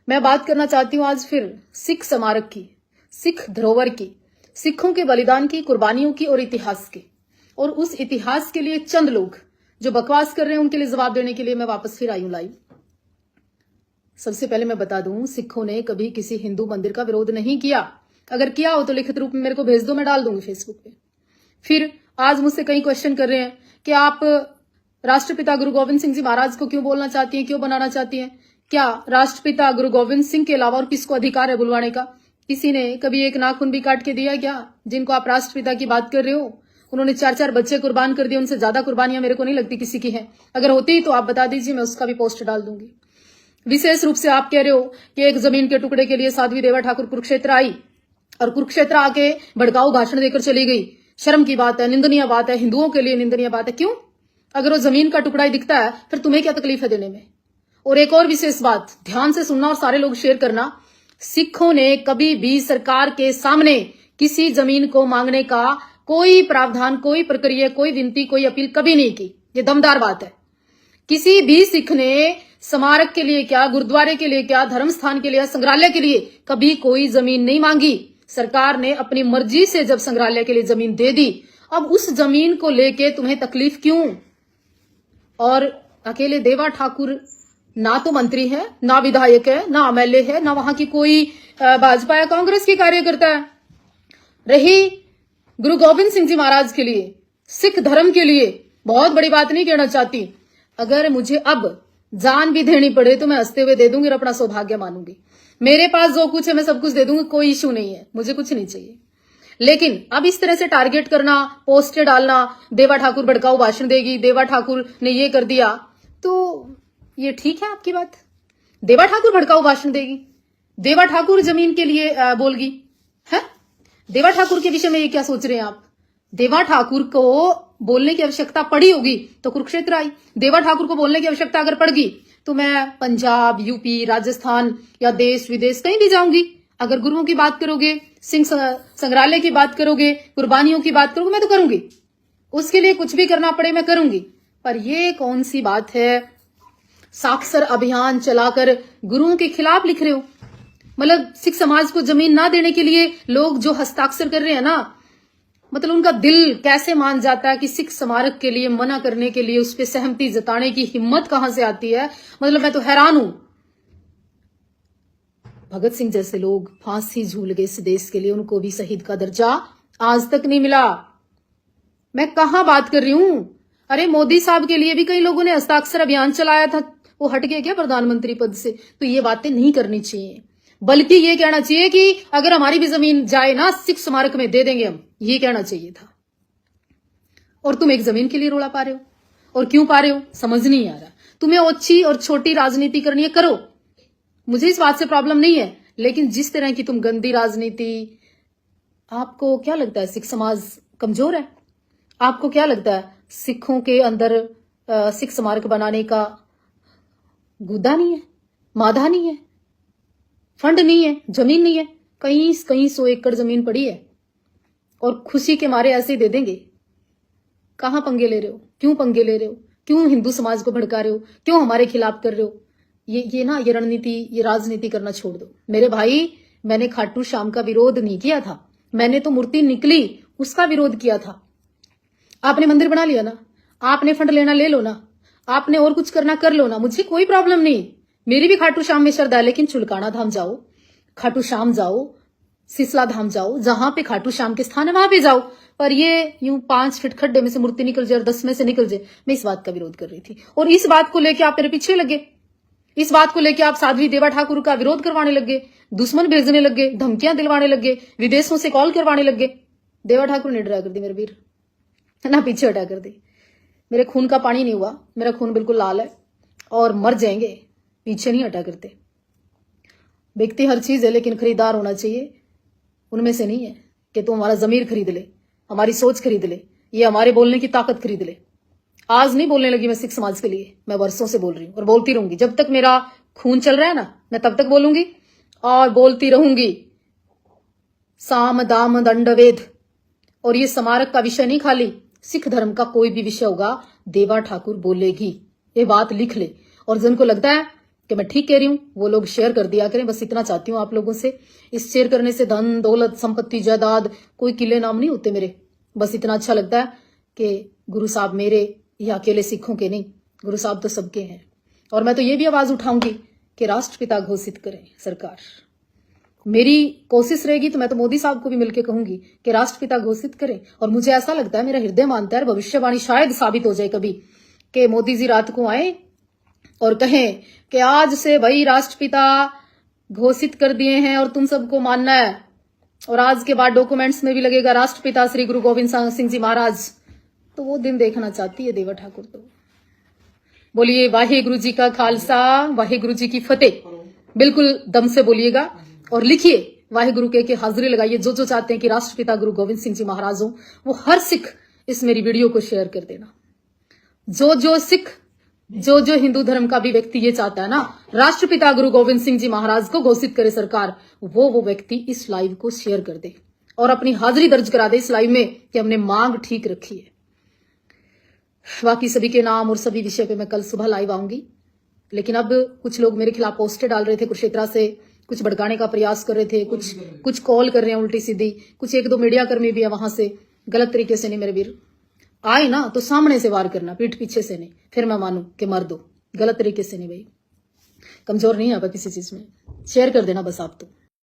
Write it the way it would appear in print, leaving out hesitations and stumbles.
मैं बात करना चाहती हूं आज फिर सिख स्मारक की, सिख धरोहर की, सिखों के बलिदान की, कुर्बानियों की और इतिहास की। और उस इतिहास के लिए चंद लोग जो बकवास कर रहे हैं उनके लिए जवाब देने के लिए मैं वापस फिर आई हूं लाइव। सबसे पहले मैं बता दूं, सिखों ने कभी किसी हिंदू मंदिर का विरोध नहीं किया। अगर किया हो तो लिखित रूप में मेरे को भेज दो, मैं डाल दूंगी फेसबुक पे। फिर आज मुझसे कई क्वेश्चन कर रहे हैं कि आप राष्ट्रपिता गुरु गोविंद सिंह जी महाराज को क्यों बोलना चाहती हैं, क्यों बनाना चाहती हैं? क्या राष्ट्रपिता गुरु गोविंद सिंह के अलावा और किसको अधिकार है बुलवाने का? किसी ने कभी एक नाखून भी काट के दिया क्या? जिनको आप राष्ट्रपिता की बात कर रहे हो, उन्होंने 4-4 बच्चे कुर्बान कर दिए। उनसे ज्यादा कुर्बानियां मेरे को नहीं लगती किसी की है। अगर होती तो आप बता दीजिए, मैं उसका भी पोस्ट डाल दूंगी। विशेष रूप से आप कह रहे हो कि एक जमीन के टुकड़े के लिए साध्वी देवा ठाकुर कुरुक्षेत्र आई और कुरुक्षेत्र आके भड़काऊ भाषण देकर चली गई। शर्म की बात है, निंदनीय बात है, हिंदुओं के लिए निंदनीय बात है। क्यों? अगर वो जमीन का टुकड़ा ही दिखता है फिर तुम्हें क्या तकलीफ है देने में? और एक और विशेष बात, ध्यान से सुनना और सारे लोग शेयर करना। सिखों ने कभी भी सरकार के सामने किसी जमीन को मांगने का कोई प्रावधान, कोई प्रक्रिया, कोई विनती, कोई अपील कभी नहीं की। ये दमदार बात है। किसी भी सिख ने स्मारक के लिए क्या, गुरुद्वारे के लिए क्या, धर्म स्थान के लिए, संग्रहालय के लिए कभी कोई जमीन नहीं मांगी। सरकार ने अपनी मर्जी से जब संग्रहालय के लिए जमीन दे दी, अब उस जमीन को लेके तुम्हें तकलीफ क्यों? और अकेले देवा ठाकुर ना तो मंत्री है, ना विधायक है, ना एमएलए है, ना वहां की कोई भाजपा या कांग्रेस की कार्यकर्ता है। रही गुरु गोविंद सिंह जी महाराज के लिए, सिख धर्म के लिए, बहुत बड़ी बात नहीं कहना चाहती। अगर मुझे अब जान भी देनी पड़े तो मैं हंसते हुए दे दूंगी और अपना सौभाग्य मानूंगी। मेरे पास जो कुछ है मैं सब कुछ दे दूंगी, कोई इश्यू नहीं है, मुझे कुछ नहीं चाहिए। लेकिन अब इस तरह से टारगेट करना, पोस्टर डालना, देवा ठाकुर भड़काऊ भाषण देगी, देवा ठाकुर ने ये कर दिया, तो ये ठीक है आपकी बात? देवा ठाकुर भड़काऊ भाषण देगी, देवा ठाकुर जमीन के लिए बोलगी है? देवा ठाकुर के विषय में ये क्या सोच रहे हैं आप? देवा ठाकुर को बोलने की आवश्यकता पड़ी होगी तो कुरुक्षेत्र आई। देवा ठाकुर को बोलने की आवश्यकता अगर पड़ गई तो मैं पंजाब, यूपी, राजस्थान या देश विदेश कहीं भी जाऊंगी। अगर गुरुओं की बात करोगे, सिंह संग्रहालय की बात करोगे, कुर्बानियों की बात करोगे, मैं तो करूंगी। उसके लिए कुछ भी करना पड़े मैं करूंगी। पर ये कौन सी बात है, साक्षर अभियान चलाकर गुरुओं के खिलाफ लिख रहे हो? मतलब सिख समाज को जमीन ना देने के लिए लोग जो हस्ताक्षर कर रहे हैं ना, मतलब उनका दिल कैसे मान जाता है कि सिख स्मारक के लिए मना करने के लिए उस पर सहमति जताने की हिम्मत कहां से आती है? मतलब मैं तो हैरान हूं। भगत सिंह जैसे लोग फांसी झूल गए इस देश के लिए, उनको भी शहीद का दर्जा आज तक नहीं मिला। मैं कहां बात कर रही हूं? अरे मोदी साहब के लिए भी कई लोगों ने हस्ताक्षर अभियान चलाया था, वो हट गए क्या प्रधानमंत्री पद से? तो ये बातें नहीं करनी चाहिए, बल्कि ये कहना चाहिए कि अगर हमारी भी जमीन जाए ना, सिख स्मारक में दे देंगे हम, ये कहना चाहिए था। और तुम एक जमीन के लिए रोला पा रहे हो, और क्यों पा रहे हो समझ नहीं आ रहा। तुम्हें ओछी और छोटी राजनीति करनी है, करो, मुझे इस बात से प्रॉब्लम नहीं है। लेकिन जिस तरह की तुम गंदी राजनीति, आपको क्या लगता है सिख समाज कमजोर है? आपको क्या लगता है सिखों के अंदर सिख स्मारक बनाने का गुद्दा नहीं है, मादा नहीं है, फंड नहीं है, जमीन नहीं है? कहीं 100 एकड़ जमीन पड़ी है और खुशी के मारे ऐसे ही दे देंगे? कहां पंगे ले रहे हो? क्यों पंगे ले रहे हो? क्यों हिंदू समाज को भड़का रहे हो? क्यों हमारे खिलाफ कर रहे हो? ये रणनीति, ये राजनीति करना छोड़ दो मेरे भाई। मैंने खाटू श्याम का विरोध नहीं किया था, मैंने तो मूर्ति निकली उसका विरोध किया था। आपने मंदिर बना लिया ना, आपने फंड लेना ले लो ना, आपने और कुछ करना कर लो ना, मुझे कोई प्रॉब्लम नहीं। मेरी भी खाटू श्याम में श्रद्धा है, लेकिन चुलकाना धाम जाओ, खाटू श्याम जाओ, सिसला धाम जाओ, जहां पे खाटू श्याम के स्थान है वहां पे जाओ। पर ये यूं 5 फीट खड्डे में से मूर्ति निकल जाए और 10 में से निकल जाए, मैं इस बात का विरोध कर रही थी। और इस बात को लेकर आप मेरे पीछे लगे, इस बात को लेकर आप साध्वी देवा ठाकुर का विरोध करवाने लगे, दुश्मन भेजने लगे, धमकियां दिलवाने लगे, विदेशों से कॉल करवाने लगे। देवा ठाकुर ने डरा कर दी मेरे वीर, ना पीछे हटा कर दी। मेरे खून का पानी नहीं हुआ, मेरा खून बिल्कुल लाल है और मर जाएंगे, पीछे नहीं हटा करते। बिकती हर चीज है लेकिन खरीदार होना चाहिए। उनमें से नहीं है कि तू हमारा जमीर खरीद ले, हमारी सोच खरीद ले, ये हमारे बोलने की ताकत खरीद ले। आज नहीं बोलने लगी मैं सिख समाज के लिए, मैं वर्षों से बोल रही हूं और बोलती रहूंगी। जब तक मेरा खून चल रहा है ना, मैं तब तक बोलूंगी और बोलती रहूंगी। साम दाम दंड वेद। और ये स्मारक का विषय नहीं, खाली सिख धर्म का कोई भी विषय होगा, देवा ठाकुर बोलेगी, ये बात लिख ले। और जिनको लगता है कि मैं ठीक कह रही हूं वो लोग शेयर कर दिया करें। बस इतना चाहती हूं आप लोगों से। इस शेयर करने से धन दौलत संपत्ति जायदाद कोई किले नाम नहीं होते मेरे। बस इतना अच्छा लगता है कि गुरु साहब मेरे या अकेले सिखों के नहीं, गुरु साहब तो सबके हैं। और मैं तो ये भी आवाज उठाऊंगी कि राष्ट्रपिता घोषित करें सरकार। मेरी कोशिश रहेगी तो मैं तो मोदी साहब को भी मिलकर कहूंगी कि राष्ट्रपिता घोषित करें। और मुझे ऐसा लगता है, मेरा हृदय मानता है, भविष्यवाणी शायद साबित हो जाए कभी, कि मोदी जी रात को आए और कहें कि आज से भाई राष्ट्रपिता घोषित कर दिए हैं और तुम सबको मानना है। और आज के बाद डॉक्यूमेंट्स में भी लगेगा राष्ट्रपिता श्री गुरु गोविंद सिंह जी महाराज। तो वो दिन देखना चाहती है देवा ठाकुर। तो बोलिए वाहेगुरु जी का खालसा, वाहेगुरु जी की फतेह। बिल्कुल दम से बोलिएगा और लिखिए वाहेगुरु के हाजिरी लगाइए। जो जो चाहते हैं कि राष्ट्रपिता गुरु गोविंद सिंह जी महाराज हो, वो हर सिख इस मेरी वीडियो को शेयर कर देना। जो जो सिख, जो जो हिंदू धर्म का भी व्यक्ति ये चाहता है ना राष्ट्रपिता गुरु गोविंद सिंह जी महाराज को घोषित करे सरकार, वो व्यक्ति इस लाइव को शेयर कर दे और अपनी हाजिरी दर्ज करा दे इस लाइव में कि हमने मांग ठीक रखी है। बाकी सभी के नाम और सभी विषय पे मैं कल सुबह लाइव आऊंगी। लेकिन अब कुछ लोग मेरे खिलाफ पोस्टर डाल रहे थे, कुरुक्षेत्र से कुछ भड़काने का प्रयास कर रहे थे, कुछ कॉल कर रहे हैं उल्टी सीधी, कुछ एक दो मीडिया कर्मी भी है वहां से। गलत तरीके से नहीं मेरे वीर, आए ना तो सामने से वार करना, पीठ पीछे से नहीं, फिर मैं मानू कि मर दो। गलत तरीके से नहीं भाई, कमजोर नहीं है आप किसी चीज में। शेयर कर देना बस आप तो।